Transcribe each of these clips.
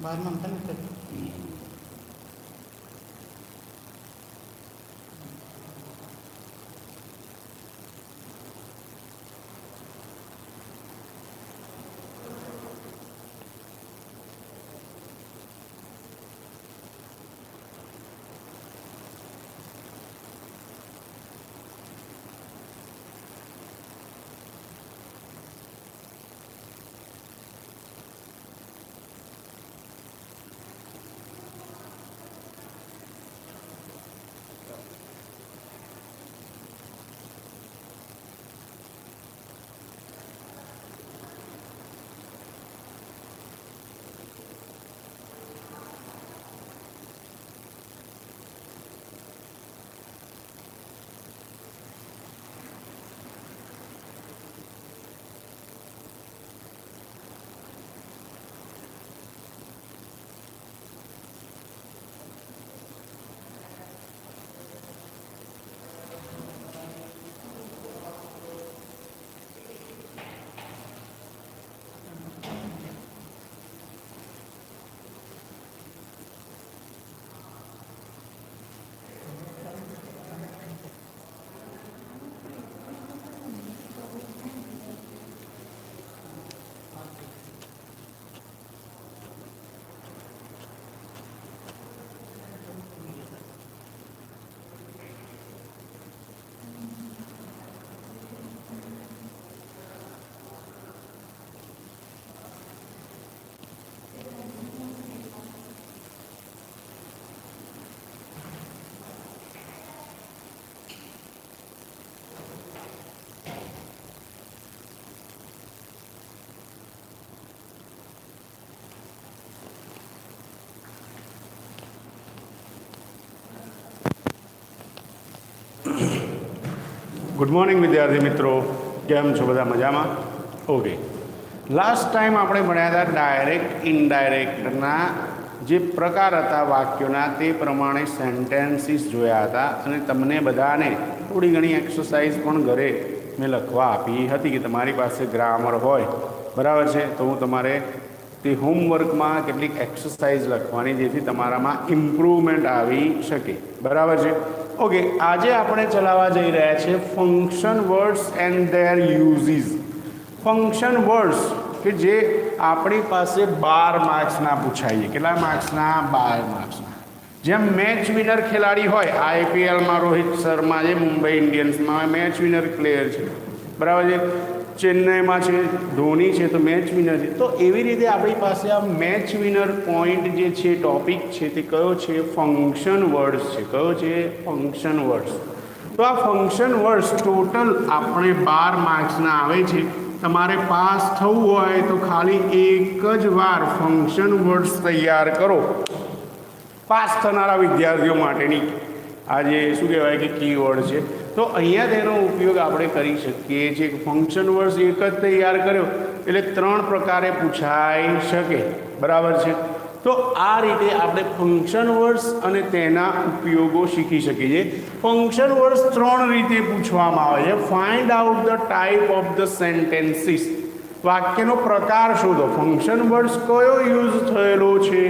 बाहर में था ना ગુડ મોર્નિંગ વિદ્યાર્થી મિત્રો, કેમ છો બધા? મજામાં? ઓકે, લાસ્ટ ટાઈમ આપણે ભણ્યા હતા ડાયરેક્ટ ઇનડાયરેક્ટના જે પ્રકાર હતા વાક્યોના, તે પ્રમાણે સેન્ટેન્સીસ જોયા હતા અને તમને બધાને થોડી ઘણી એક્સરસાઇઝ પણ ઘરે મેં લખવા આપી હતી કે તમારી પાસે ગ્રામર હોય, બરાબર છે, તો હું તમારે તે હોમવર્કમાં કેટલીક એક્સરસાઇઝ લખવાની, જેથી તમારામાં ઇમ્પ્રુવમેન્ટ આવી શકે, બરાબર છે. ઓકે, આજે આપણે ચલાવવા જઈ રહ્યા છીએ function words and there uses. Function words કે જે આપણી પાસે 12 માર્ક્સના પૂછાઈએ. કેટલા માર્ક્સના? 12 માર્ક્સના. જેમ મેચ વિનર ખેલાડી હોય, આઈપીએલમાં રોહિત શર્મા જે મુંબઈ ઇન્ડિયન્સમાં મેચ વિનર પ્લેયર છે, બરાબર છે, ચેન્નઈમાં છે ધોની છે તો મેચ વિનર છે, તો એવી રીતે આપણી પાસે આ મેચ વિનર પોઈન્ટ જે છે, ટોપિક છે, તે કયો છે? ફંક્શન વર્ડ્સ છે. કયો છે? Function words. તો આ ફંક્શન વર્ડ્સ ટોટલ આપણે 12 માર્ક્સના આવે છે. તમારે પાસ થવું હોય તો ખાલી એક જ વાર ફંક્શન વર્ડ્સ તૈયાર કરો. પાસ થનારા વિદ્યાર્થીઓ માટેની આ જે શું કહેવાય કે કીવર્ડ છે, તો અહીંયા તેનો ઉપયોગ આપણે કરી શકીએ છીએ. ફંક્શન વર્ડ્સ એક જ તૈયાર કર્યો એટલે 3 પ્રકારે પૂછાઈ શકે, બરાબર છે. તો આ રીતે આપણે ફંક્શન વર્ડ્સ અને તેના ઉપયોગો શીખી શકીએ છીએ. ફંક્શન વર્ડ્સ 3 રીતે પૂછવામાં આવે છે. Find out the type of the sentences. વાક્યનો પ્રકાર શોધો. ફંક્શન વર્ડ્સ કયો યુઝ થયેલો છે,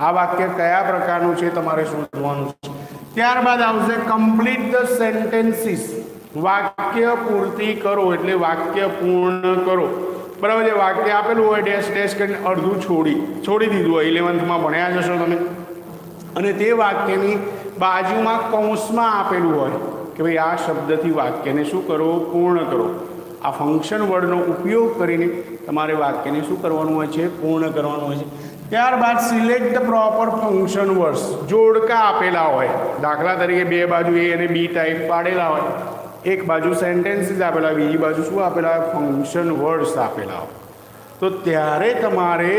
આ વાક્ય કયા પ્રકારનું છે, તમારે શોધવાનું છે. ત્યારબાદ આવશે કમ્પ્લીટ ધ સેન્ટેન્સીસ. વાક્ય પૂર્તિ કરો એટલે વાક્ય પૂર્ણ કરો, બરાબર છે. વાક્ય આપેલું હોય ડેશ ડેશ કરીને અડધું છોડી દીધું હોય, 11th ભણ્યા જશો તમે, અને તે વાક્યની બાજુમાં કૌંસમાં આપેલું હોય કે ભાઈ આ શબ્દથી વાક્યને શું કરો? પૂર્ણ કરો. આ ફંક્શન વર્ડનો ઉપયોગ કરીને તમારે વાક્યને શું કરવાનું હોય છે? પૂર્ણ કરવાનું હોય છે. ત્યારબાદ select the proper function words. જોડકા આપેલા હોય, દાખલા તરીકે 2 બાજુ એ અને બી ટાઈપ પાડેલા હોય, એક બાજુ સેન્ટેન્સીસ આપેલા હોય, બીજી બાજુ શું આપેલા હોય? ફંક્શન વર્ડ્સ આપેલા હોય. તો ત્યારે તમારે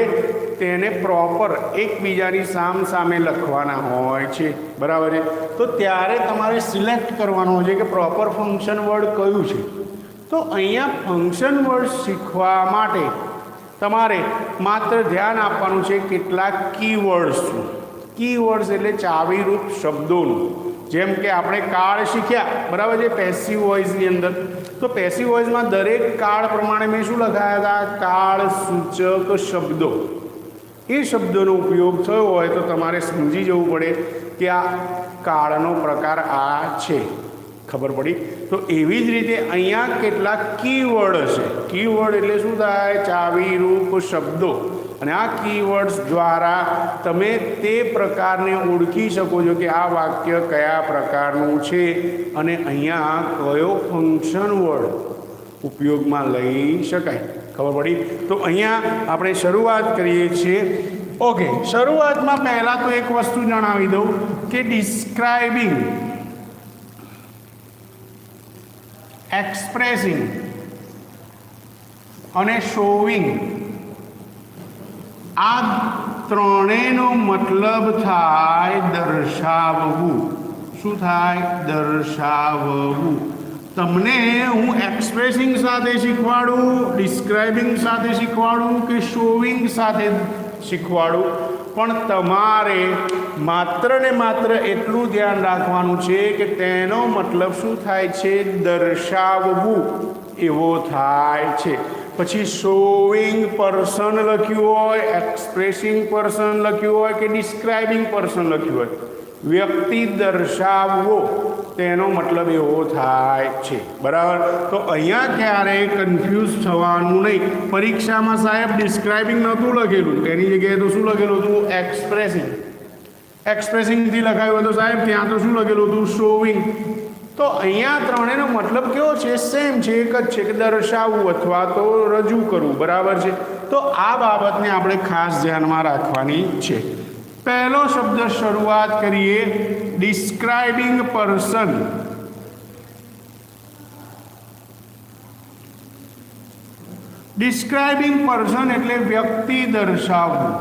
તેને પ્રોપર એકબીજાની સામે લખવાના હોય છે, બરાબર છે. તો ત્યારે તમારે સિલેક્ટ કરવાનું હોય છે કે પ્રોપર ફંક્શન વર્ડ કયું છે. તો અહીંયા ફંક્શન વર્ડ શીખવા માટે તમારે માત્ર ધ્યાન આપવાનું છે કેટલાક કીવર્ડ્સ. કીવર્ડ્સ એટલે ચાવીરૂપ શબ્દોનું. જેમ કે આપણે કાળ શીખ્યા, બરાબર છે, પેસિવ વોઇસની અંદર. તો પેસિવ વોઇસમાં દરેક કાળ પ્રમાણે મેં શું લખાયા હતા? કાળ સૂચક શબ્દો. એ શબ્દોનો ઉપયોગ થયો હોય તો તમારે સમજી જવું પડે કે આ કાળનો પ્રકાર આ છે. ખબર પડી? તો એવી જ રીતે અહીંયા કેટલાક કીવર્ડ હશે. કીવર્ડ એટલે શું થાય? ચાવીરૂપ શબ્દો. અને આ કીવર્ડ્સ દ્વારા તમે તે પ્રકારને ઓળખી શકો છો કે આ વાક્ય કયા પ્રકારનું છે અને અહીંયા કયો ફંક્શન વર્ડ ઉપયોગમાં લઈ શકાય. ખબર પડી? તો અહીંયા આપણે શરૂઆત કરીએ છીએ. ઓકે, શરૂઆતમાં પહેલાં તો એક વસ્તુ જણાવી દઉં કે ડિસ્ક્રાઇબિંગ, એક્સપ્રેસિંગ અને શોવિંગ, આ ત્રણેયનો મતલબ થાય દર્શાવવું. શું થાય? દર્શાવવું. તમને હું એક્સપ્રેસિંગ સાથે શીખવાડું, ડિસ્ક્રાઇબિંગ સાથે શીખવાડું કે શોવિંગ સાથે શીખવાડું, પણ તમારે માત્ર ને માત્ર એટલું ધ્યાન રાખવાનું છે કે તેનો મતલબ શું થાય છે? દર્શાવવું એવો થાય છે. પછી શોવિંગ પર્સન લખ્યું હોય, એક્સપ્રેસિંગ પર્સન લખ્યું હોય કે ડિસ્ક્રાઇબિંગ પર્સન લખ્યું હોય, વ્યક્તિ દર્શાવવો તેનો મતલબ એવો થાય છે. બરાબર? તો અહીંયા ક્યારેય કન્ફ્યુઝ થવાનું નહીં. પરીક્ષામાં સાહેબ ડિસ્ક્રાઇબિંગ નહોતું લખેલું, એની જગ્યાએ તો શું લખેલું હતું? એક્સપ્રેસિંગ. એક્સપ્રેસિંગથી લખાયું હતું સાહેબ, ત્યાં તો શું લખેલું હતું? શોવિંગ. તો અહીંયા ત્રણેયનો મતલબ કેવો છે? સેમ છે, એક જ છે કે દર્શાવવું અથવા તો રજૂ કરવું. બરાબર છે? તો આ બાબતને આપણે ખાસ ધ્યાનમાં રાખવાની છે. પહેલો શબ્દ શરૂઆત કરીએ, ડિસ્ક્રાઇબિંગ પર્સન. ડિસ્ક્રાઇબિંગ પર્સન એટલે વ્યક્તિ દર્શાવવું.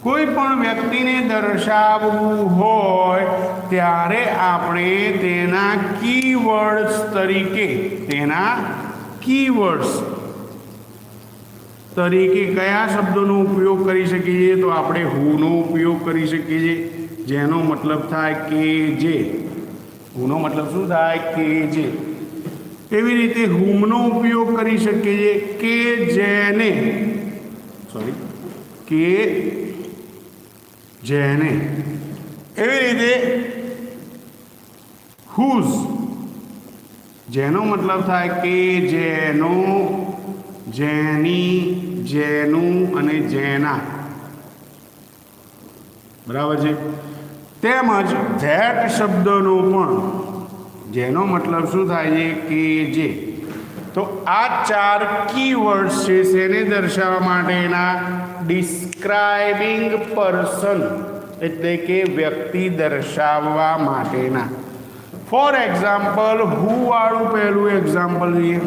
કોઈ પણ વ્યક્તિને દર્શાવવું હોય ત્યારે આપણે તેના કીવર્ડ્સ તરીકે કયા શબ્દોનો ઉપયોગ કરી શકીએ છીએ? તો આપણે હુનો ઉપયોગ કરી શકીએ છીએ, જેનો મતલબ થાય કે જે. હુનો મતલબ શું થાય? કે જે. એવી રીતે હુમનો ઉપયોગ કરી શકીએ છીએ, કે જેને. કે જેને. એવી રીતે હુઝ, જેનો મતલબ થાય કે જેનો, જેની, જેનું અને જેના. બરાબર છે? તેમજ ધેટ શબ્દનો પણ, જેનો મતલબ શું થાય છે? કે જે. તો આ ચાર કીવર્ડ્સ છે શેને દર્શાવવા માટેના? ડિસ્ક્રાઇબિંગ પર્સન એટલે કે વ્યક્તિ દર્શાવવા માટેના. ફોર એક્ઝામ્પલ, હુ વાળું પહેલું એક્ઝામ્પલ લઈએ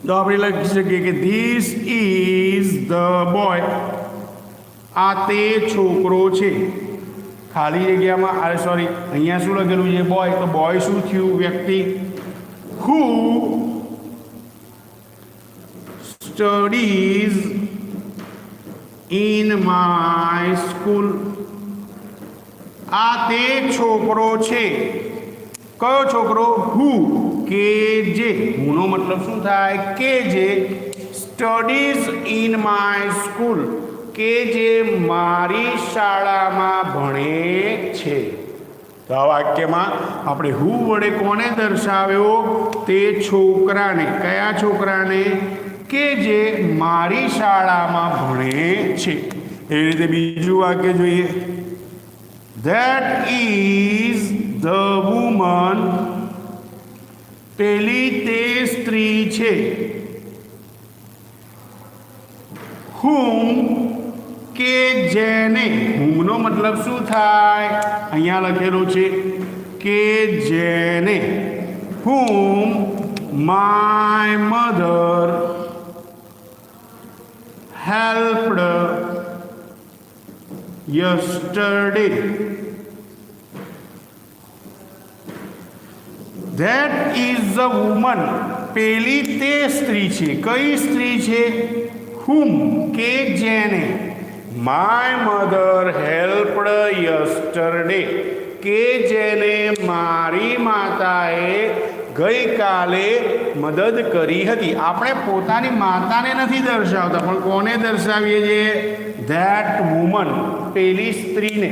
તો આપણે લખી શકીએ કે ધીસ ઇઝ ધ બોય. આ તે છોકરો છે. ખાલી જગ્યામાં સોરી, અહીંયા શું લખેલું છે? બોય. તો બોય શું થયું? વ્યક્તિ. હુ સ્ટડીઝ ઇન માય સ્કૂલ. આ તે છોકરો છે. કયો છોકરો? હુ. કે જે. હુનો મતલબ શું થાય? કે જે. સ્ટડીઝ ઇન માય સ્કૂલ, કે જે મારી શાળામાં ભણે છે. તો આ વાક્યમાં આપણે હુ વડે કોને દર્શાવ્યો? તે છોકરાને. કયા છોકરાને? કે જે મારી શાળામાં ભણે છે. એવી રીતે બીજું વાક્ય જોઈએ. That is the woman. પેલી તે સ્ત્રી છે. હુમ, કે જેને. હુમનો મતલબ શું થાય? અહીંયા લખેલું છે કે જેને. Whom my mother helped yesterday. That is a woman. પેલી તે સ્ત્રી છે. કઈ સ્ત્રી છે? whom, કે જેને. માય મધર હેલ્પડ યસ્ટરડે, કે જેને મારી માતાએ ગઈકાલે મદદ કરી હતી. આપણે પોતાની માતાને નથી દર્શાવતા, પણ કોને દર્શાવીએ છીએ? ધેટ વુમન, પેલી સ્ત્રીને.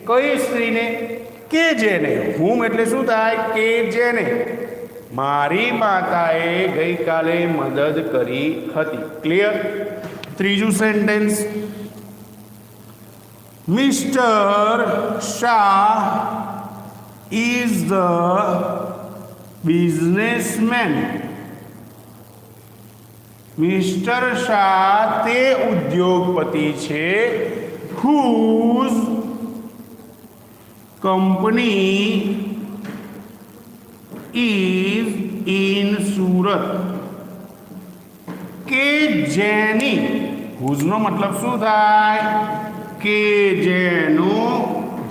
કઈ સ્ત્રીને? કે જેને. હુમ એટલે શું થાય? કે જેને મારી માતાએ ગઈકાલે મદદ કરી હતી. ક્લિયર? ત્રીજું sentence, mister Shah is the businessman. Mister Shah તે ઉદ્યોગપતિ છે. Whose company is in Surat, કે જેની. હુઝનો મતલબ શું થાય? કે જેનું,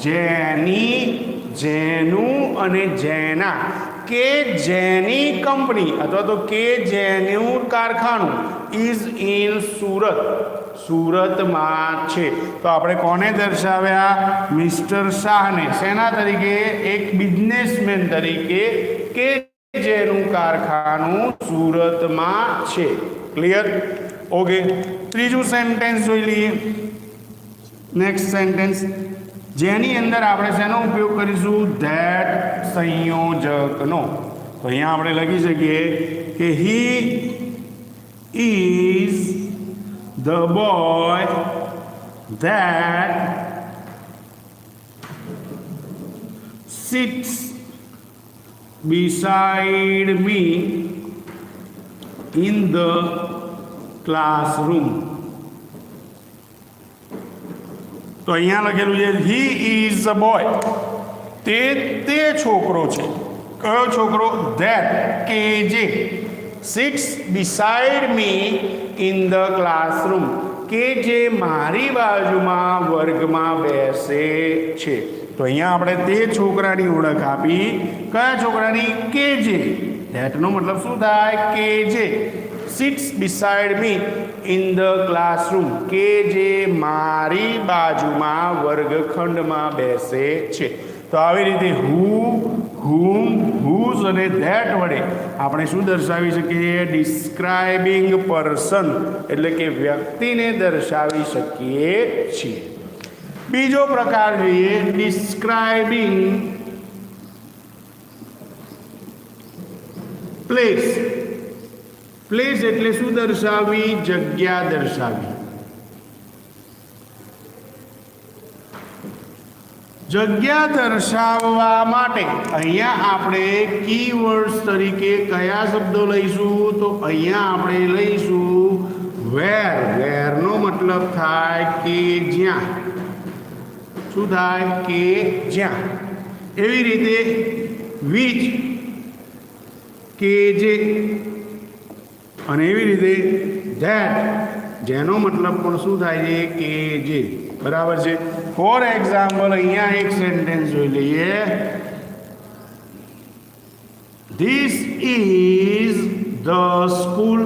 જેની, જેનું અને જેના. કે જેની કંપની અથવા તો કે જેનું કારખાનું ઇઝ ઇન સુરત, સુરતમાં છે. તો આપણે કોને દર્શાવ્યા? મિસ્ટર શાહને. શેના તરીકે? એક બિઝનેસમેન તરીકે, કે જેનું કારખાનું સુરતમાં છે. ક્લિયર? ઓકે. ત્રીજું સેન્ટેન્સ જોઈ લઈએ. નેક્સ્ટ સેન્ટેન્સ, જેની અંદર આપણે શેનો ઉપયોગ કરીશું? ધેટ સંયોજકનો. તો અહીંયા આપણે લખી શકીએ કે he is the boy that sits beside me in the classroom. તો અહીંયા લખેલું છે હી ઇઝ અ બોય, તે છોકરો છે. કયો છોકરો? ધેટ, કે જે, sits beside me in the classroom, કે જે મારી બાજુમાં વર્ગમાં બેસે છે. તો અહીંયા આપણે તે છોકરાની ઓળખ આપી. કયા છોકરાની? કે જે. ધેટનો મતલબ શું થાય? કે જે. Sits beside me in the classroom, કે જે મારી બાજુમાં વર્ગખંડમાં બેસે છે. તો આવી રીતે હુ, હુમ, હુઝ અને ધેટ વડે આપણે શું દર્શાવી શકીએ? ડિસ્ક્રાઇબિંગ પર્સન, એટલે કે વ્યક્તિને દર્શાવી શકીએ છીએ. બીજો પ્રકાર જોઈએ, ડિસ્ક્રાઇબિંગ પ્લેસ. પ્લેસ એટલે શું દર્શાવવી? જગ્યા દર્શાવવી. જગ્યા દર્શાવવા માટે અહીંયા આપણે કીવર્ડ્સ તરીકે કયા શબ્દો લઈશું? તો અહીંયા આપણે લઈશું વેર. વેરનો મતલબ થાય કે જ્યાં. શું થાય? કે જ્યાં. એવી રીતે વિચ, કે જે. અને એવી રીતે ધેટ, જેનો મતલબ પણ શું થાય છે? કે જે. બરાબર છે. ફોર એક્ઝામ્પલ અહીંયા એક સેન્ટેન્સ જોઈ લઈએ. This is the school.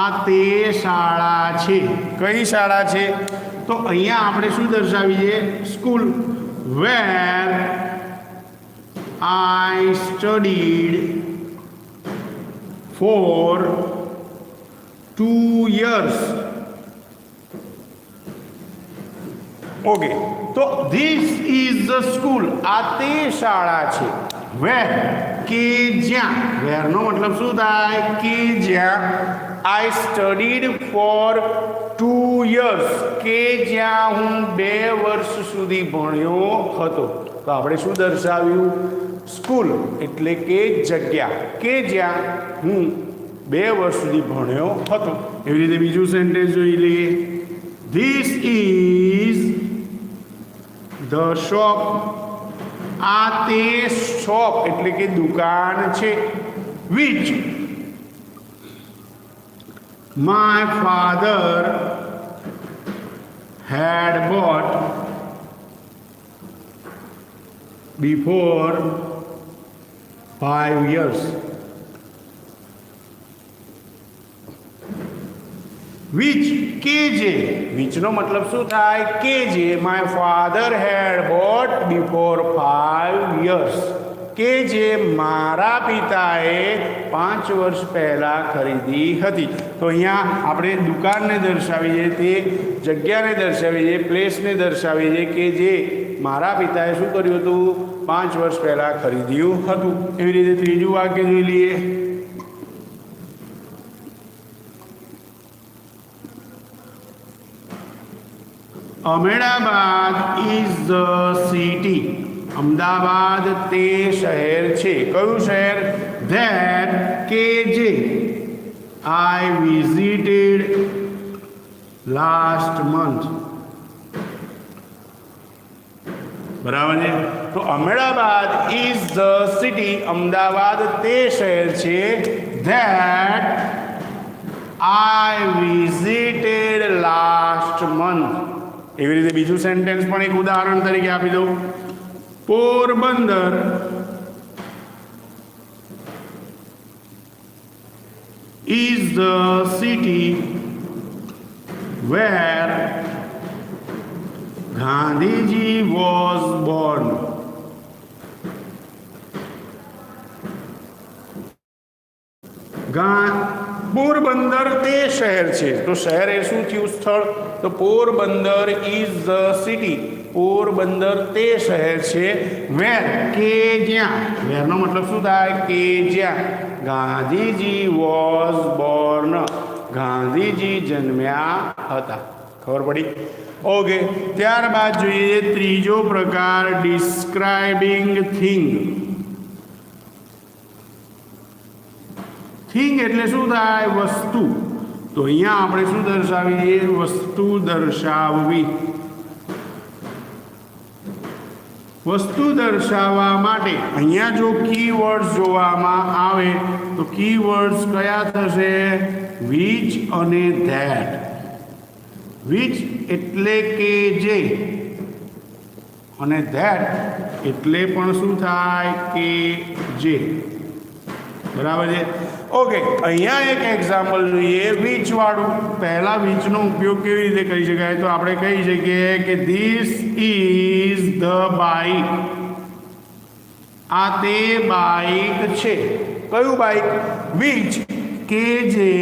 આ તે શાળા છે. કઈ શાળા છે? તો અહીંયા આપણે શું દર્શાવીએ? School. Where I studied for 2 years. Okay. તો ધીસ ઇઝ ધ સ્કૂલ, આ તે શાળા છે. વેર, કે જ્યાં. વેરનો મતલબ શું થાય? કે જ્યાં. આઈ સ્ટડીડ ફોર 2 years, કે જ્યાં હું 2 વર્ષ સુધી ભણ્યો હતો. તો આપણે શું દર્શાવ્યું? સ્કૂલ એટલે કે જગ્યા, કે જ્યાં હું 2 વર્ષ સુધી ભણ્યો હતો. એવી રીતે બીજું સેન્ટેન્સ જોઈ લઈએ. This is the shop. આ તે શોપ એટલે કે દુકાન છે. Which my father had bought before 5 years. Which કે જે, વિચનો મતલબ શું થાય કે જે my father had boat before 5 years, કે જે મારા પિતાએ 5 વર્ષ પહેલાં ખરીદી હતી. તો અહીંયા આપણે દુકાનને દર્શાવીએ, તે જગ્યાને દર્શાવીએ, પ્લેસને દર્શાવીએ કે જે મારા પિતાએ શું કર્યું હતું, 5 વર્ષ પહેલાં ખરીદ્યું હતું. એવી રીતે ત્રીજું વાક્ય જોઈ લઈએ. Ahmedabad is the city, Ahmedabad તે શહેર છે. કયું શહેર? ધેટ કે જે આઈ વિઝિટેડ લાસ્ટ મંથ. બરાબર છે. તો Ahmedabad is the city, Ahmedabad તે શહેર છે. That I visited last month. એવી રીતે બીજું સેન્ટેન્સ પણ એક ઉદાહરણ તરીકે આપી દઉં. Porbandar is the city where Gandhiji was born. Porbandar તે શહેર છે. તો શહેર એ શું થયું? સ્થળ. તો Porbandar is the city, Porbandar તે શહેર છે. વેર કે જ્યાં, વેરનો મતલબ શું થાય કે જ્યાં ગાંધીજી વોઝ બોર્ન, ગાંધીજી જન્મ્યા હતા. ખબર પડી? ઓકે. ત્યારબાદ જોઈએ ત્રીજો પ્રકાર, ડિસ્ક્રાઇબિંગ થિંગ. થિંગ એટલે શું થાય? વસ્તુ. તો અહીંયા આપણે શું દર્શાવીએ? વસ્તુ દર્શાવવી. વસ્તુ દર્શાવવા માટે અહીંયા જો કીવર્ડ્સ જોવામાં આવે તો કીવર્ડ્સ કયા થશે? વિચ અને ધેટ. વિચ એટલે કે જે, અને ધેટ એટલે પણ શું થાય? કે જે. બરાબર છે. ઓકે. અહીંયા એક એક્ઝામ્પલ જોઈએ વિચ વાળું. પહેલા વિચનો ઉપયોગ કેવી રીતે કરી શકાય? તો આપણે કહી શકીએ કે ધીસ ઇઝ ધ બાઇક, આ તે બાઇક છે. કયું બાઇક? વિચ કે જે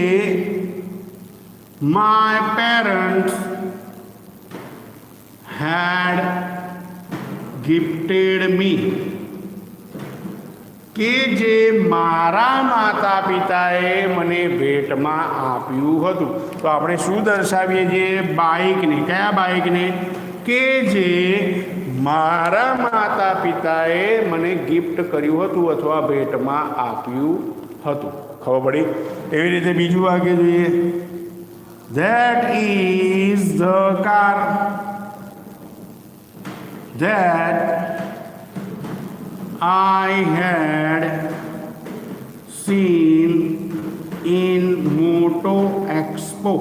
માય પેરેન્ટ્સ હેડ ગિફ્ટેડ મી, કે જે મારા માતા પિતાએ મને ભેટમાં આપ્યું હતું. તો આપણે શું દર્શાવીએ છીએ? બાઇકને. કયા બાઇકને? કે જે મારા માતા પિતાએ મને ગિફ્ટ કર્યું હતું અથવા ભેટમાં આપ્યું હતું. ખબર પડી? એવી રીતે બીજું વાક્ય જોઈએ. That is the car that I had seen in Moto Expo.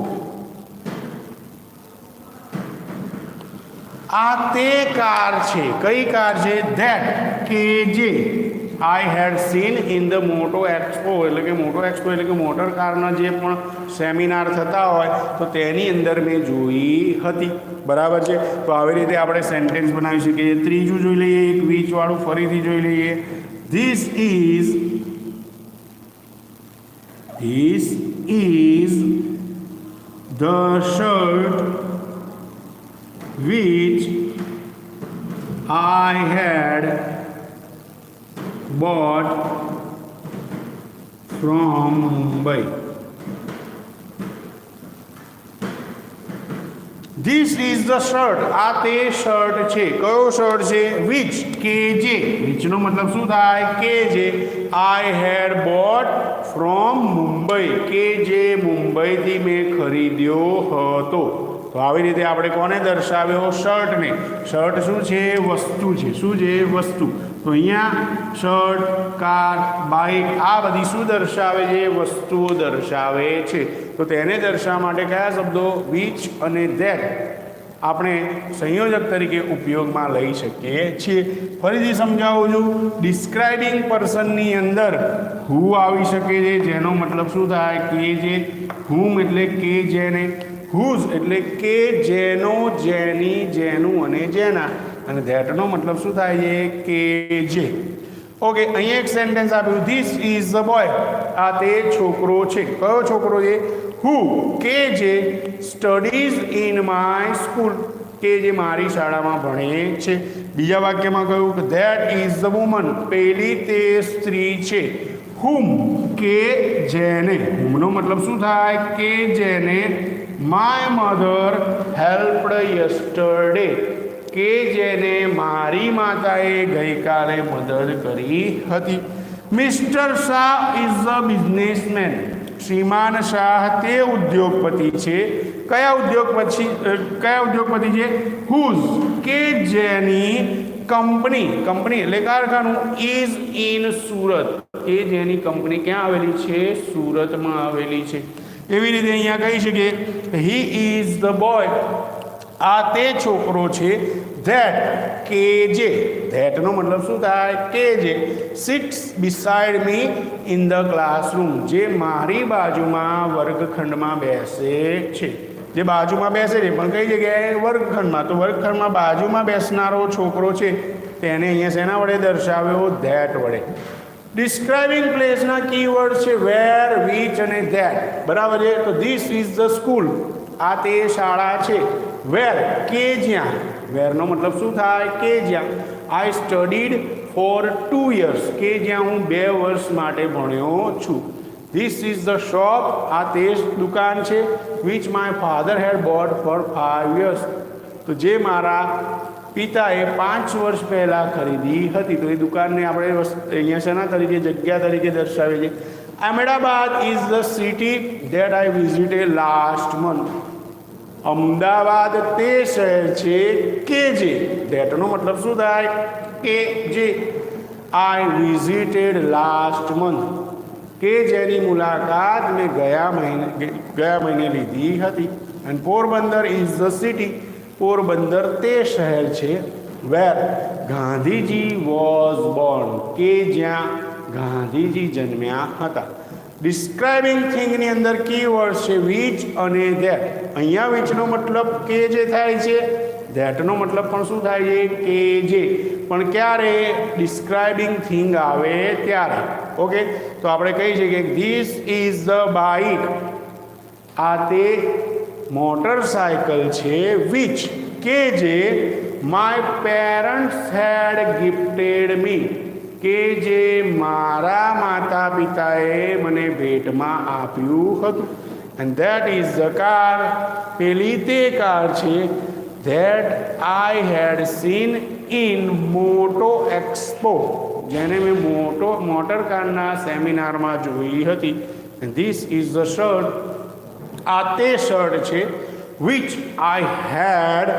આ તે કાર છે. કઈ કાર છે? ધેટ કે જે આઈ હેડ સીન ઇન ધ મોટો એક્સપો, એટલે કે મોટો એક્સપો એટલે કે મોટર કારના જે પણ સેમિનાર થતા હોય તો તેની અંદર મેં જોઈ હતી. બરાબર છે. તો આવી રીતે આપણે સેન્ટેન્સ બનાવી શકીએ. ત્રીજું જોઈ લઈએ, એક વીચ વાળું ફરીથી જોઈ લઈએ. This is the shirt which I had bought from Mumbai. This is the shirt. આ તે શર્ટ છે. કયો શર્ટ છે? which કે જે, which નો મતલબ શું થાય? કે જે I had bought from Mumbai, કે જે મુંબઈથી મેં ખરીદ્યો હતો. તો આવી રીતે આપણે કોને દર્શાવ્યો? શર્ટને. શર્ટ શું છે? વસ્તુ છે. શું છે? વસ્તુ. તો અહીંયા શર્ટ, કાર, બાઇક આ બધી શું દર્શાવે છે? વસ્તુઓ દર્શાવે છે. તો તેને દર્શાવવા માટે કયા શબ્દો? વિચ અને ધેટ. આપણે સંયોજક તરીકે ઉપયોગમાં લઈ શકીએ છીએ. ફરીથી સમજાવું છું. ડિસ્ક્રાઇબિંગ પર્સનની અંદર હુ આવી શકે છે, જેનો મતલબ શું થાય કે જે. હુમ એટલે કે જેને. હુઝ એટલે કે જેનો, જેની, જેનું અને જેના. અને ધેટનો મતલબ શું થાય છે કે જે. ઓકે, અહીંયા એક સેન્ટેન્સ આપ્યું, ધીસ ઇઝ ધ બોય. આ તે છોકરો છે. કયો છોકરો છે? હુ કે જે સ્ટડીઝ ઇન માય સ્કૂલ, કે જે મારી શાળામાં ભણે છે. બીજા વાક્યમાં કહ્યું કે ધેટ ઇઝ ધ વુમન, પેલી તે સ્ત્રી છે. હુમ કે જેને. હુમનો મતલબ શું થાય કે જેને. માય મધર હેલ્પડ યસ્ટરડે, કે જેને મારી માતાએ ગઈકાલે મદદ કરી હતી. Mister Shah is a businessman. શ્રીમાન શાહ તે ઉદ્યોગપતિ છે. કયા ઉદ્યોગપતિ છે? હુઝ કે જેની કંપની, કંપની એટલે કારખાનું, ઇઝ ઇન સુરત, કે જેની કંપની ક્યાં આવેલી છે? સુરતમાં આવેલી છે. એવી રીતે અહીંયા કહી શકીએ હી ઇઝ ધ બોય, આ તે છોકરો છે. ધેટ કે જે. ધેટનો મતલબ શું થાય કે જે. Sits beside me in the classroom, જે મારી બાજુમાં વર્ગખંડમાં બેસે છે. જે બાજુમાં બેસે છે પણ કઈ જગ્યાએ? વર્ગખંડમાં. તો વર્ગખંડમાં બાજુમાં બેસનારો છોકરો છે તેને અહીંયા શેના વડે દર્શાવ્યો? ધેટ વડે. ડિસ્ક્રાઇબિંગ પ્લેસના કીવર્ડ છે વેર, વિચ અને ધેટ. બરાબર છે. તો ધીસ ઇઝ ધ સ્કૂલ, આ તે શાળા છે. વેર કે જ્યાં. વેરનો મતલબ શું થાય કે જ્યાં. આઈ સ્ટડીડ ફોર 2 years, કે જ્યાં હું 2 વર્ષ માટે ભણ્યો છું. ધીસ ઇઝ ધ શોપ, આ તે દુકાન છે. Which my father had bought for 5 years, તો જે મારા પિતાએ 5 વર્ષ પહેલાં ખરીદી હતી. તો એ દુકાનને આપણે અહીંયા શેના તરીકે? જગ્યા તરીકે દર્શાવે છે. Ahmedabad is the city that I visited last month. Ahmedabad તે શહેર છે કે જે. ધેટનો મતલબ શું થાય કે જે. આઈ વિઝિટેડ લાસ્ટ મંથ, કે જેની મુલાકાત મેં ગયા મહિને લીધી હતી. And Porbandar is the city, Porbandar તે શહેર છે. વેર ગાંધીજી વોઝ બોર્ન, કે જ્યાં ગાંધીજી જન્મ્યા હતા. ડિસ્ક્રાઇબિંગ થિંગની અંદર કીવર્ડ છે વિચ અને ધેટ. અહીંયા વિચનો મતલબ કે જે થાય છે. ધેટનો મતલબ પણ શું થાય છે? કે જે. પણ ક્યારે? ડિસ્ક્રાઇબિંગ થિંગ આવે ત્યારે. ઓકે, તો આપણે કહી શકીએ ધીસ ઇઝ ધ બાઇક, આ તે મોટરસાયકલ છે. વિચ કે જે માય પેરેન્ટ્સ હેડ ગિફ્ટેડ મી, કે જે મારા માતા પિતાએ મને ભેટમાં આપ્યું હતું. And that is the car, પેલી તે કાર છે. That I had seen in મોટો એક્સપો, જેને મેં મોટર કારના સેમિનારમાં જોઈ હતી. And this is the shirt, આ તે શર્ટ છે. Which I had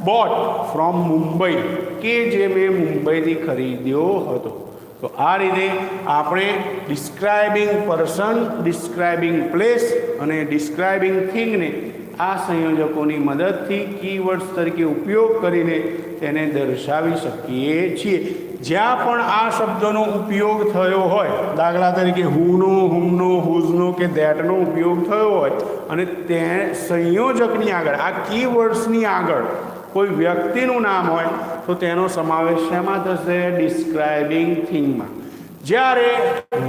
bought from Mumbai, કે જે મેં મુંબઈથી ખરીદ્યો હતો. તો આ રીતે આપણે ડિસ્ક્રાઇબિંગ પર્સન, ડિસ્ક્રાઇબિંગ પ્લેસ અને ડિસ્ક્રાઇબિંગ થિંગને આ સંયોજકોની મદદથી કીવર્ડ્સ તરીકે ઉપયોગ કરીને તેને દર્શાવી શકીએ છીએ. જ્યાં પણ આ શબ્દોનો ઉપયોગ થયો હોય, દાખલા તરીકે હુનો, હુમનો, હુઝનો કે ધેટનો ઉપયોગ થયો હોય અને તે સંયોજકની આગળ, આ કીવર્ડ્સની આગળ કોઈ વ્યક્તિનું નામ હોય તો તેનો સમાવેશ શેમાં થશે? ડિસ્ક્રાઇબિંગ થિંગમાં. જ્યારે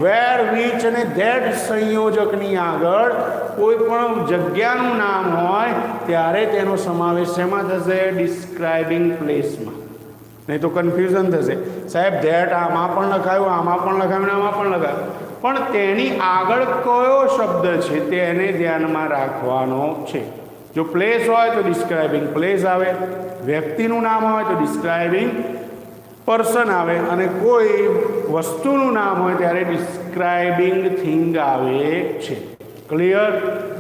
વેર, વિચ અને ધેટ સંયોજકની આગળ કોઈ પણ જગ્યાનું નામ હોય ત્યારે તેનો સમાવેશ શેમાં થશે? ડિસ્ક્રાઇબિંગ પ્લેસમાં. નહીં તો કન્ફ્યુઝન થશે. સાહેબ ધેટ આમાં પણ લખાયું, આમાં પણ લખાયું, આમાં પણ લખાયું, પણ તેની આગળ કયો શબ્દ છે તેને ધ્યાનમાં રાખવાનો છે. જો પ્લેસ હોય તો ડિસ્ક્રાઇબિંગ પ્લેસ આવે, વ્યક્તિનું નામ હોય તો ડિસ્ક્રાઇબિંગ પર્સન આવે, અને કોઈ વસ્તુનું નામ હોય ત્યારે ડિસ્ક્રાઇબિંગ થિંગ આવે છે. ક્લિયર?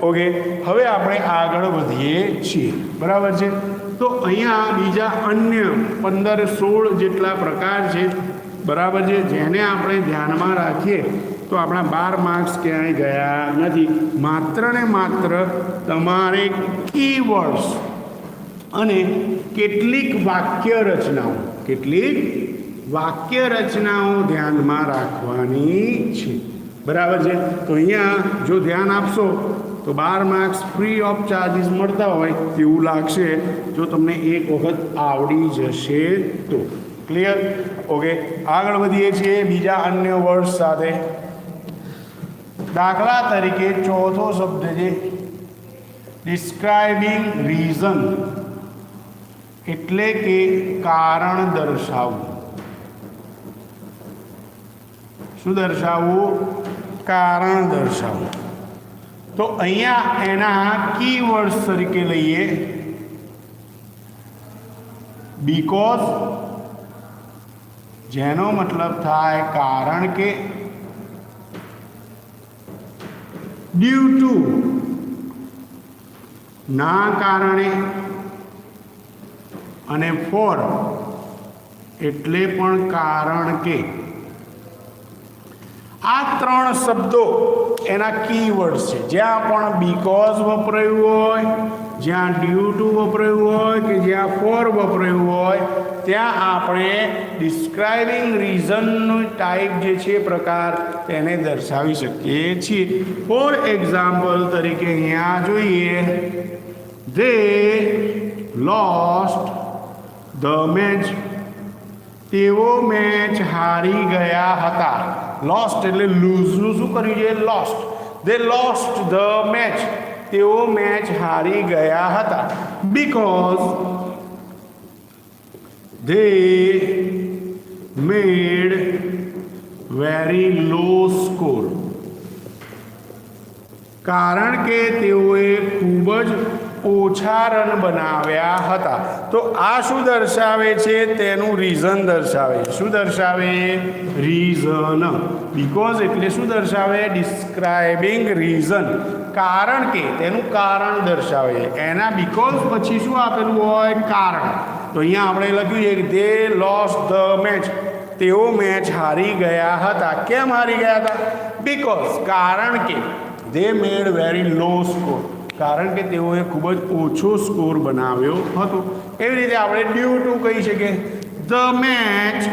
ઓકે, હવે આપણે આગળ વધીએ છીએ. બરાબર છે. તો અહીંયા બીજા અન્ય 15-16 જેટલા પ્રકાર છે. બરાબર છે, જેને આપણે ધ્યાનમાં રાખીએ તો આપણા 12 માર્ક્સ ક્યાંય ગયા નથી. માત્ર ને માત્ર તમારે કીવર્ડ્સ અને કેટલીક વાક્ય રચનાઓ ધ્યાનમાં રાખવાની છે. બરાબર છે. તો અહીંયા જો ધ્યાન આપશો તો 12 માર્ક્સ ફ્રી ઓફ ચાર્જીસ મળતા હોય તેવું લાગશે જો તમને એક વખત આવડી જશે તો. ક્લિયર? ઓકે, આગળ વધીએ છીએ બીજા અન્ય વર્ડ સાથે. દાખલા તરીકે ચોથો શબ્દ છે ડિસ્ક્રાઇબિંગ રીઝન, એટલે કે કારણ દર્શાવવું. શું દર્શાવવું? કારણ દર્શાવવું. તો અહીંયા એના કીવર્ડ્સ તરીકે લઈએ બીકોઝ, જેનો મતલબ થાય કારણ કે, ડ્યુ ટુ ના કારણે, અને ફોર એટલે પણ કારણ કે. આ ત્રણ શબ્દો એના કીવર્ડ્સ છે. જ્યાં પણ બીકોઝ વપરાયું હોય, જ્યાં ડ્યુ ટુ વપરાયું હોય કે જ્યાં ફોર વપરાયું હોય ત્યાં આપણે ડિસ્ક્રાઇબિંગ રીઝનનો ટાઈપ જે છે પ્રકાર તેને દર્શાવી શકીએ છીએ. ફોર એક્ઝામ્પલ તરીકે અહીંયા જોઈએ they lost the match, તેઓ મેચ હારી ગયા હતા. લોસ્ટ એટલે લૂઝનું શું કર્યું છે? Lost. they lost the match, તેઓ મેચ હારી ગયા હતા. because they made very low score, કારણ કે તેઓએ ખૂબ જ ઓછા રન બનાવ્યા હતા. તો આ શું દર્શાવે છે? તેનું રીઝન દર્શાવે. શું દર્શાવે? રીઝન. બીકોઝ એટલે શું દર્શાવે? ડિસ્ક્રાઇબિંગ રીઝન, કારણ કે, તેનું કારણ દર્શાવે. એના બીકોઝ પછી શું આપેલું હોય? કારણ. તો અહીંયા આપણે લખ્યું છે કે they lost the match, તેઓ મેચ હારી ગયા હતા. કેમ હારી ગયા હતા? બીકોઝ, કારણ કે, they made very low score, કારણ કે તેઓએ ખૂબ જ ઓછો સ્કોર બનાવ્યો હતો. એવી રીતે આપણે ડ્યુ ટુ કહી શકીએ the match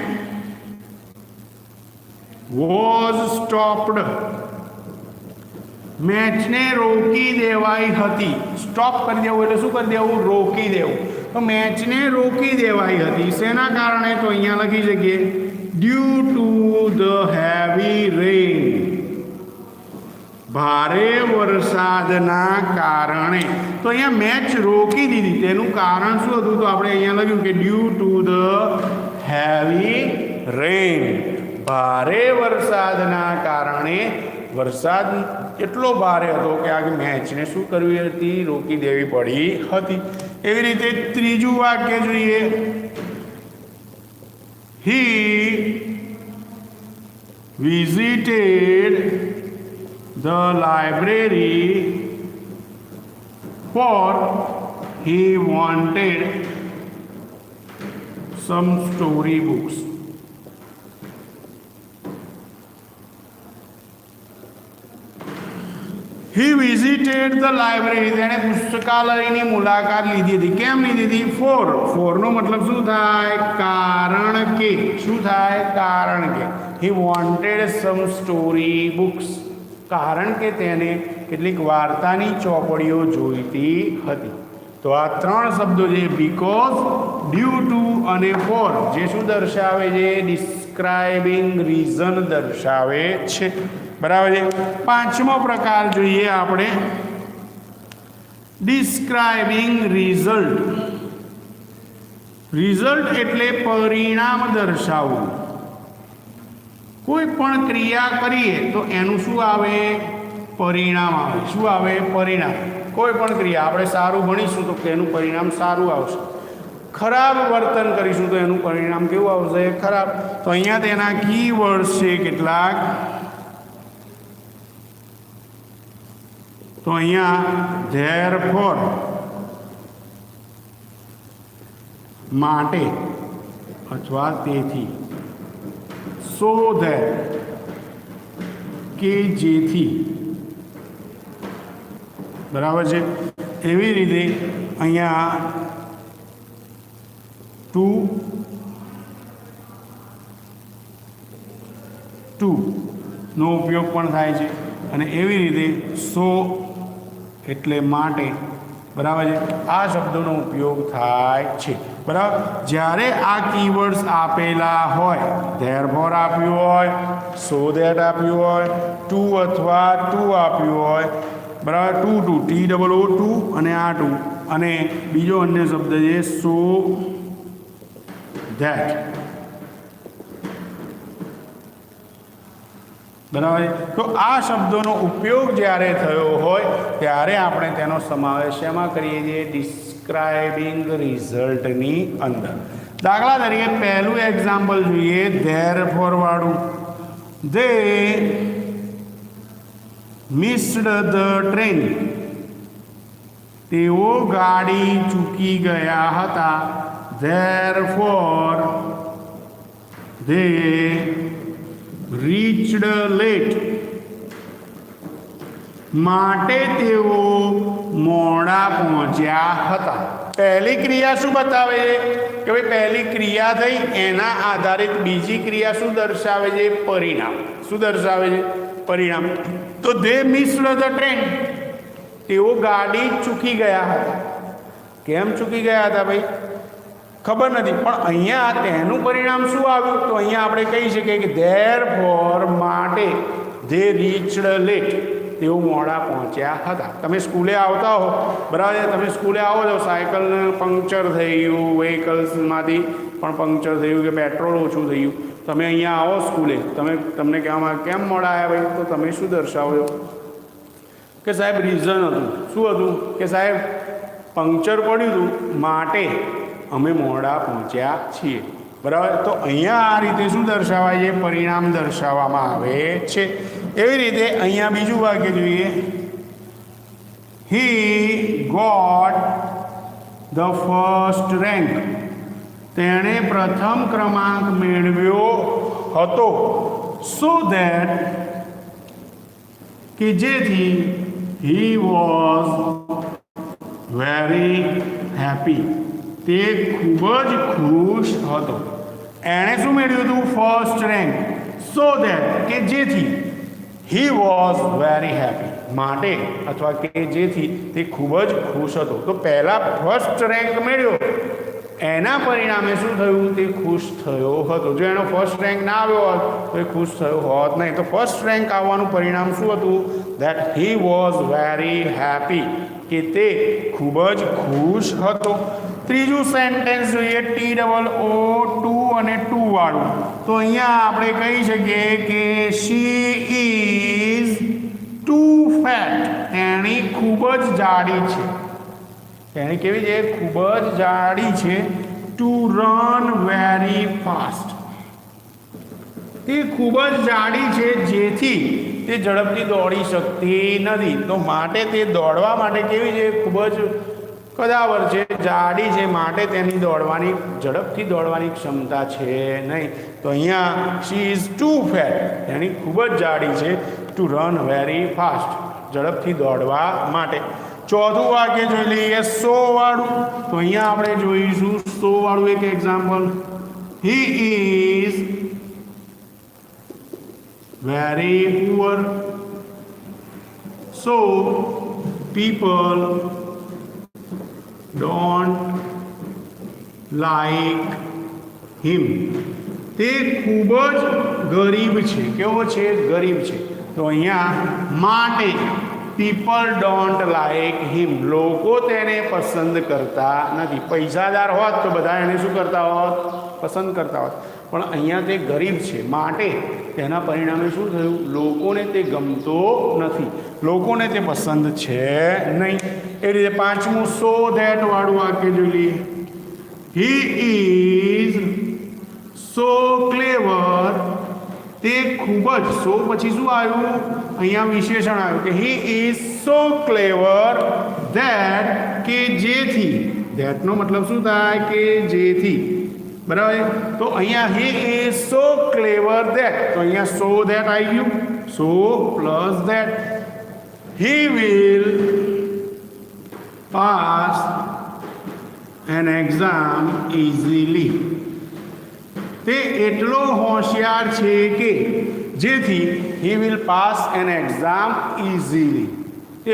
was stopped, મેચને રોકી દેવાઈ હતી. સ્ટોપ કરી દેવું એટલે શું કરી દેવું? રોકી દેવું. તો મેચને રોકી દેવાઈ હતી. શેના કારણે? તો અહીંયા લખી શકીએ due to the heavy rain, ભારે વરસાદના કારણે. તો અહીંયા મેચ રોકી દીધી, તેનું કારણ શું હતું? તો આપણે અહીંયા લખ્યું કે due to the heavy rain, ભારે વરસાદના કારણે. વરસાદ એટલો ભારે હતો કે આ મેચને શું કરવી હતી? રોકી દેવી પડી હતી. એવી રીતે ત્રીજું વાક્ય જોઈએ he visited the library for he wanted some story books. He visited the library, તેણે પુસ્તકાલયની મુલાકાત લીધી હતી. કેમ લીધી હતી? ફોરનો મતલબ શું થાય? કારણ કે. શું થાય? કારણ કે. He wanted some story books, કારણ કે તેને કેટલીક વાર્તાની ચોપડીઓ જોઈતી હતી. તો આ ત્રણ શબ્દો છે બીકોઝ, ડ્યુ ટુ અને ફોર, જે શું દર્શાવે છે? ડિસ્ક્રાઇબિંગ રીઝન દર્શાવે છે. બરાબર છે. પાંચમો પ્રકાર જોઈએ આપણે ડિસ્ક્રાઇબિંગ રિઝલ્ટ. રિઝલ્ટ એટલે પરિણામ દર્શાવવું. કોઈ પણ ક્રિયા કરીએ તો એનું શું આવે? પરિણામ આવે. શું આવે? પરિણામ. કોઈ પણ ક્રિયા આપણે સારું ભણીશું તો એનું પરિણામ સારું આવશે. ખરાબ વર્તન કરીશું તો એનું પરિણામ કેવું આવશે? ખરાબ. તો અહીંયા તેના કીવર્ડ્સ છે કેટલાક. તો અહીંયા ધેરફોર, માટે અથવા તેથી, સો ધેટ કે જેથી. બરાબર છે. એવી રીતે અહીંયા ટુ નો ઉપયોગ પણ થાય છે અને એવી રીતે સો એટલે માટે, બરાબર છે, આ શબ્દોનો ઉપયોગ થાય છે, બરાબર. જ્યારે આ કીવર્ડ્સ આપેલા હોય, ધેરફોર આપ્યું હોય, સો ધેટ આપ્યું હોય, ટુ અથવા ટુ આપ્યું હોય, બરાબર, ટુ TOO અને આ ટુ, અને બીજો અન્ય શબ્દ છે સો ધેટ, બરાબર. તો આ શબ્દોનો ઉપયોગ જ્યારે થયો હોય ત્યારે આપણે તેનો સમાવેશ એમાં કરીએ છીએ ડિસ્ક્રાઇબિંગ રિઝલ્ટની અંદર. દાખલા તરીકે પહેલું એક્ઝામ્પલ જોઈએ, ધેરફોર વાળું. દે મિસ્ડ ધ ટ્રેન, તેઓ ગાડી ચૂકી ગયા હતા. ધેરફોર દે રીચ્ડ લેટ, માટે તેઓ મોડા પહોંચ્યા હતા. પહેલી ક્રિયા શું બતાવે છે કે ભાઈ પહેલી ક્રિયા થઈ એના આધારિત બીજી ક્રિયા શું દર્શાવે છે? પરિણામ. શું દર્શાવે છે? પરિણામ. તો દે મિસ્ડ ધ ટ્રેન, તેઓ ગાડી ચૂકી ગયા હતા. કેમ ચૂકી ગયા હતા ભાઈ? ખબર નથી, પણ અહીંયા તેનું પરિણામ શું આવ્યું? તો અહીંયા આપણે કહી શકીએ કે ધેરફોર માટે ધે રીચ્ડ લેટ, તેઓ મોડા પહોંચ્યા હતા. તમે સ્કૂલે આવતા હો, બરાબર, તમે સ્કૂલે આવો છો, સાયકલને પંક્ચર થઈ ગયું, વ્હીકલ્સમાંથી પણ પંક્ચર થયું કે પેટ્રોલ ઓછું થયું, તમે અહીંયા આવો સ્કૂલે, તમને કહેવામાં કેમ મોડા આવ્યા ભાઈ? તો તમે શું દર્શાવો છો કે સાહેબ રીઝન હતું. શું હતું? કે સાહેબ પંક્ચર પડ્યું હતું માટે અમે મોડા પહોંચ્યા છીએ, બરાબર. તો અહીંયા આ રીતે શું દર્શાવાય છે? પરિણામ દર્શાવવામાં આવે છે. એવી રીતે અહીંયા બીજું વાક્ય જોઈએ, he got the first rank, તેણે પ્રથમ ક્રમાંક મેળવ્યો હતો. સો ધેટ, કે જેથી હી વોઝ વેરી હેપી, તે ખૂબ જ ખુશ હતો. એણે શું મેળવ્યું હતું? First rank. સો ધેટ, કે જેથી હી વોઝ વેરી હેપી, માટે અથવા કે જેથી તે ખૂબ જ ખુશ હતો. તો પહેલા ફર્સ્ટ રેન્ક મેળવ્યો, એના પરિણામે શું થયું? તે ખુશ થયો હતો. જો એનો ફર્સ્ટ રેન્ક ના આવ્યો હોત તો એ ખુશ થયો હોત નહીં. તો ફર્સ્ટ રેન્ક આવવાનું પરિણામ શું હતું? That he was very happy, કે તે ખૂબ જ ખુશ હતો. ત્રીજું સેન્ટેન્સ જોઈએ, TOO અને ટુ વાળું. તો અહીંયા આપણે કહી શકીએ કે શી ઇઝ ટુ ફેટ, તેણી ખૂબ જ જાડી છે. તેણી કેવી છે? ખૂબ જ જાડી છે. ટુ રન વેરી ફાસ્ટ, તે ખૂબ જ જાડી છે જેથી તે ઝડપથી દોડી શકતી નથી. તો માટે તે દોડવા માટે કેવી છે? ખૂબ જ કદાવર છે, જાડી છે, માટે તેની દોડવાની, ઝડપથી દોડવાની ક્ષમતા છે નહીં. તો અહીંયા શી ઇઝ ટુ ફેટ, તેની ખૂબ જ જાડી છે. ટુ રન વેરી ફાસ્ટ, ઝડપથી દોડવા માટે. ચોથું વાક્ય જોઈ લઈએ, સો વાળું. તો અહીંયા આપણે જોઈશું સો વાળું એક example, he is very poor, so people don't like him. તે ખૂબ જ ગરીબ છે. કેવો છે? ગરીબ છે. તો અહીંયા માટે પીપલ ડોન્ટ લાઇક હિમ, લોકો તેને પસંદ કરતા નથી. પૈસાદાર હોત તો બધા એને શું કરતા હોત? પસંદ કરતા હોત. પણ અહીંયા તે ગરીબ છે માટે તેના પરિણામે શું થયું? લોકોને તે ગમતો નથી, લોકોને તે પસંદ છે નહીં. એ રીતે પાંચમું સો ધેટ વાળું વાક્ય જોઈ લઈએ, હી ઇઝ સો ક્લેવર, તે ખૂબ જ, સો પછી શું આવ્યું? અહીંયા વિશેષણ આવ્યું કે he is so clever that, કે જેથી, ધેટનો મતલબ શું થાય? કે જેથી, બરાબર. તો અહીંયા he is so clever that, તો અહીંયા સો ધેટ આવી ગયું. So plus that, he will pass an exam easily. તે એટલો હોશિયાર છે કે જેથી he will pass an exam easily.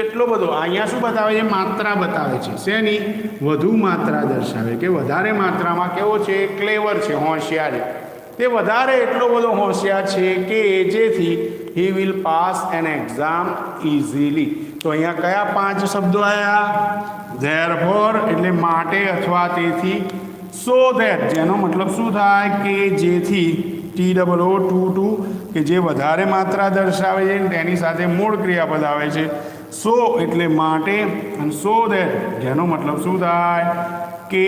એટલો બધો અહીંયા શું બતાવે છે? માત્રા બતાવે છે. શેની? વધુ માત્રા દર્શાવે કે વધારે માત્રામાં કેવો છે? ક્લેવર છે, હોશિયાર. તે વધારે એટલો બધો હોશિયાર છે કે જેથી he will pass an exam easily. તો અહીંયા કયા 5 શબ્દો આવ્યા? ધેરફોર એટલે માટે અથવા તેથી, સો ધેટ જેનો મતલબ શું થાય કે જેથી, TOO કે જે વધારે માત્રા દર્શાવે છે તેની સાથે મૂળ ક્રિયાપદ આવે છે. સો એટલે માટે અને સો ધેટ જેનો મતલબ શું થાય કે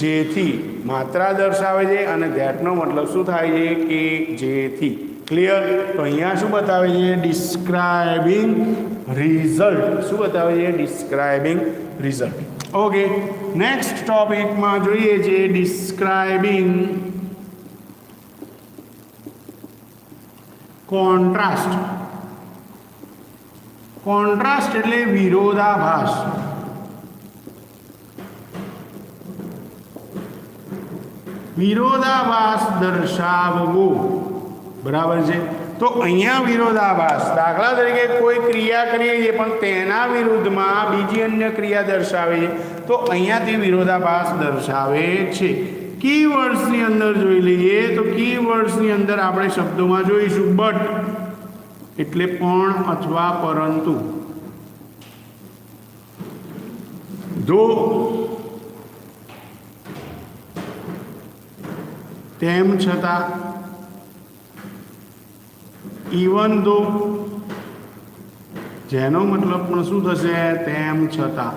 જેથી માત્રા દર્શાવે છે અને ધેટનો મતલબ શું થાય છે કે જેથી. ક્લિયર? તો અહીંયા શું બતાવે છે? Describing result. શું બતાવે છે? Describing result. ઓકે, નેક્સ્ટ ટોપિકમાં જોઈએ છે ડિસ્ક્રાઇબિંગ કોન્ટ્રાસ્ટ. કોન્ટ્રાસ્ટ એટલે વિરોધાભાસ. વિરોધાભાસ દર્શાવવો. બરાબર છે? તો અહીંયા વિરોધાભાસ, દાખલા તરીકે કોઈ ક્રિયા કરીએ છીએ પણ તેના વિરુદ્ધમાં બીજી અન્ય ક્રિયા દર્શાવે છે, તો અહીંયા તે વિરોધાભાસ દર્શાવે છે. કીવર્ડ્સની અંદર જોઈ લઈએ તો કીવર્ડ્સની અંદર આપણે શબ્દોમાં જોઈશું બટ એટલે પણ અથવા પરંતુ, ધો તેમ છતાં, ઇવન ધો જેનો મતલબ પણ શું થશે? તેમ છતાં,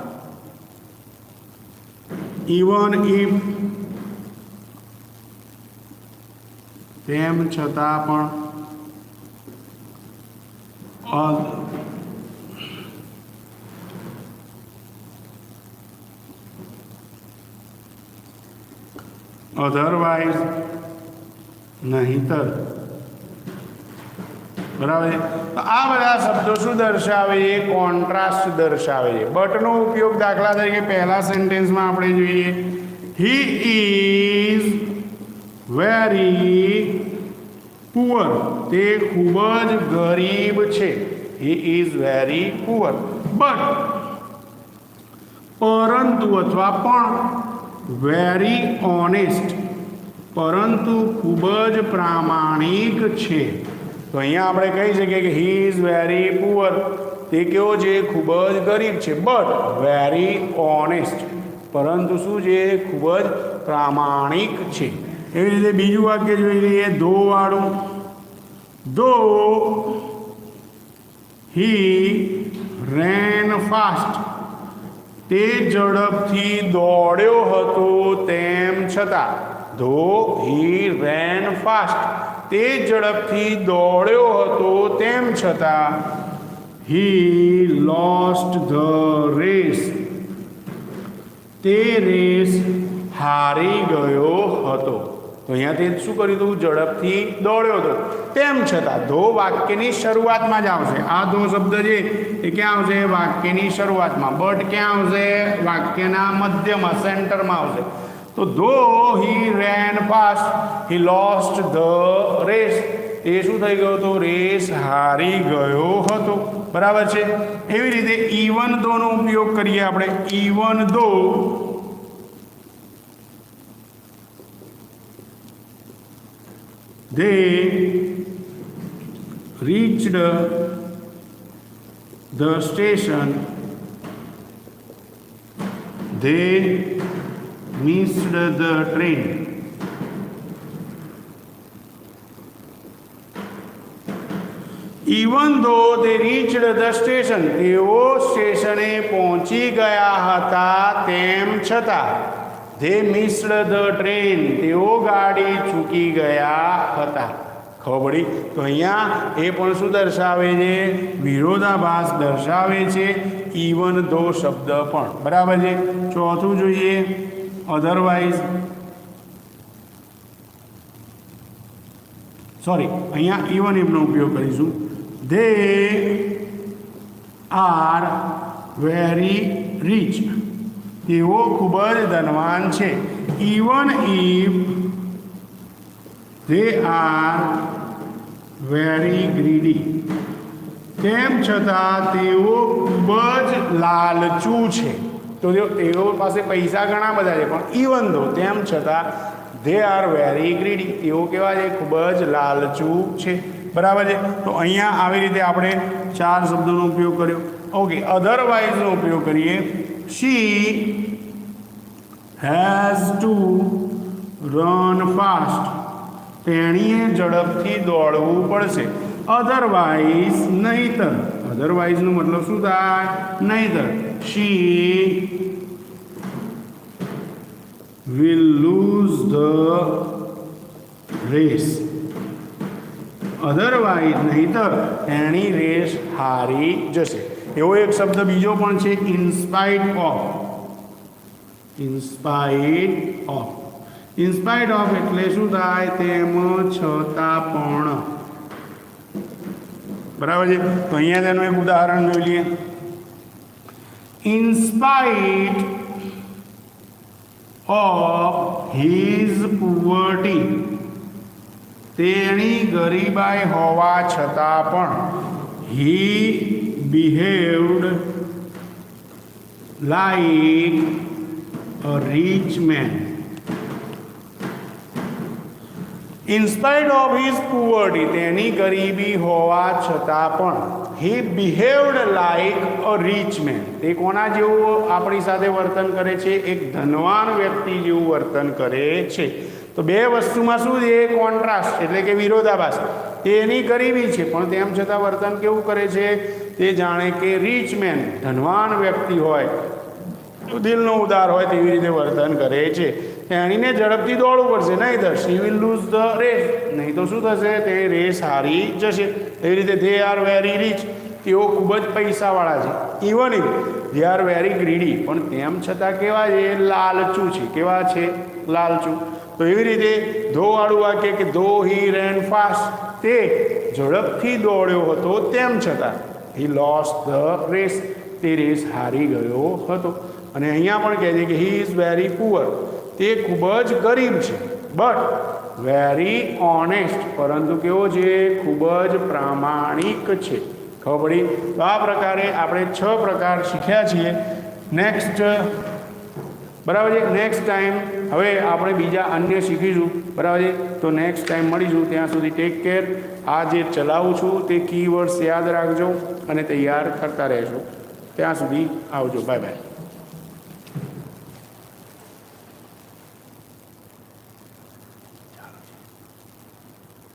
ઇવન ઇફ તેમ છતાં પણ, અધરવાઇઝ નહીતર. બરાબર છે? તો આ બધા શબ્દો શું દર્શાવે છે? કોન્ટ્રાસ્ટ દર્શાવે છે. બટનો ઉપયોગ દાખલા તરીકે પહેલા સેન્ટેન્સમાં આપણે જોઈએ, હી ઇઝ વેરી પુઅર. તે ખૂબ જ ગરીબ છે. He is very poor. But પરંતુ અથવા પણ, વેરી ઓનેસ્ટ પરંતુ ખૂબ જ પ્રામાણિક છે. તો અહીંયા આપણે કહી શકીએ કે હી ઇઝ વેરી પુઅર. તે કેવો છે? ખૂબ જ ગરીબ છે. બટ વેરી ઓનેસ્ટ પરંતુ શું છે? ખૂબ જ પ્રામાણિક છે. એવી રીતે બીજું વાક્ય જોઈ લઈએ, ધો વાળું. ધો હી રેન ફાસ્ટ. તે ઝડપથી દોડ્યો હતો તેમ છતાં. ધો હી રેન ફાસ્ટ. તે ઝડપથી દોડ્યો હતો તેમ છતાં. He lost the race. તે રેસ હારી ગયો હતો. તો અહીંયા તે શું કર્યું હતું? ઝડપથી દોડ્યો હતો તેમ છતાં. ધો વાક્યની શરૂઆતમાં જ આવશે. આ ધો શબ્દ છે એ ક્યાં આવશે? વાક્યની શરૂઆતમાં. બટ ક્યાં આવશે? વાક્યના મધ્યમાં, સેન્ટરમાં આવશે. તો though he ran fast, he lost the race. એ શું થઈ ગયો હતો? રેસ હારી ગયો હતો. બરાબર છે? એવી રીતે ઇવન ધોનો ઉપયોગ કરીએ આપણે. ઇવન ધો they reached the station, they missed the train. Even though they reached the station, તેઓ સ્ટેશને પહોંચી ગયા હતા તેમ છતાં. they missed the train. તેઓ ગાડી ચૂકી ગયા હતા. ખબર પડી? તો અહીંયા એ પણ શું દર્શાવે છે? વિરોધાભાસ દર્શાવે છે. ઇવન ધો શબ્દ પણ. બરાબર છે? ચોથું જોઈએ, અધરવાઇઝ. સોરી, અહીંયા ઇવન એમનો ઉપયોગ કરીશું. they are very rich. તેઓ ખૂબ જ ધનવાન છે. Even if they are very greedy. તેમ છતાં તેઓ ખૂબ જ લાલચુ છે. તો તેઓ પાસે પૈસા ઘણા બધા છે, પણ ઇવન ધો તેમ છતાં they are very greedy. તેઓ કેવા છે? ખૂબ જ લાલચુ છે. બરાબર છે. તો અહીંયા આવી રીતે આપણે 4 શબ્દોનો ઉપયોગ કર્યો. ઓકે, અધરવાઇઝનો ઉપયોગ કરીએ. she has to run fast. તેણીએ ઝડપથી દોડવું પડશે. અધરવાઇઝ નહીતર. અધરવાઇઝનો મતલબ શું થાય? નહીતર. she will lose the race. Otherwise નહીતર તેણી રેસ હારી જશે. એવો એક શબ્દ બીજો પણ છે, in spite of. In spite of. In spite of એટલે શું થાય? તેમ છતાં પણ. બરાબર છે. તો અહીંયા તેનું એક ઉદાહરણ જોઈ લઈએ. In spite of his poverty. તેણી ગરીબાઈ હોવા છતાં પણ he behaved like a rich man. In spite of his poverty, તેની ગરીબી હોવા છતાં પણ he behaved like a rich man. તે કોના જેવું આપણી સાથે વર્તન કરે છે? એક ધનવાન વ્યક્તિ જેવું વર્તન કરે છે. તો બે વસ્તુમાં શું છે? કોન્ટ્રાસ્ટ એટલે કે વિરોધાભાસ. તેની ગરીબી છે, પણ તેમ છતાં વર્તન કેવું કરે છે? તે જાણે કે રીચ મેન, ધનવાન વ્યક્તિ હોય, દિલનો ઉદાર હોય તેવી રીતે વર્તન કરે છે. તેણીને ઝડપથી દોડવું પડશે, નહીં તો she will lose the race. નહીં તો શું થશે? તે રેસ હારી જશે. એવી રીતે દે આર વેરી રીચ. તેઓ ખૂબ જ પૈસાવાળા છે. Even if they are very greedy, પણ તેમ છતાં કેવા છે? લાલચુ છે. કેવા છે? લાલચુ. તો એવી રીતે ધો વાળું વાક્ય કે ધો હી રેન ફાસ્ટ, તે ઝડપથી દોડ્યો હતો તેમ છતાં હી લોસ્ટ ધ રેસ, તે રેસ હારી ગયો હતો. અને અહીંયા પણ કહે છે કે હી ઇઝ વેરી પુઅર, તે ખૂબ જ ગરીબ છે. બટ વેરી ઓનેસ્ટ, પરંતુ કેવો છે? ખૂબ જ પ્રામાણિક છે. ખબર પડી? તો આ પ્રકારે આપણે 6 પ્રકાર શીખ્યા છીએ. નેક્સ્ટ, બરાબર છે, નેક્સ્ટ ટાઈમ હવે આપણે બીજા અન્ય શીખીશું. બરાબર છે. તો નેક્સ્ટ ટાઈમ મળીશું. ત્યાં સુધી ટેક કેર. આ જે ચલાવું છું તે કીવર્ડ્સ યાદ રાખજો અને તૈયાર કરતા રહેજો. ત્યાં સુધી આવજો. Bye bye.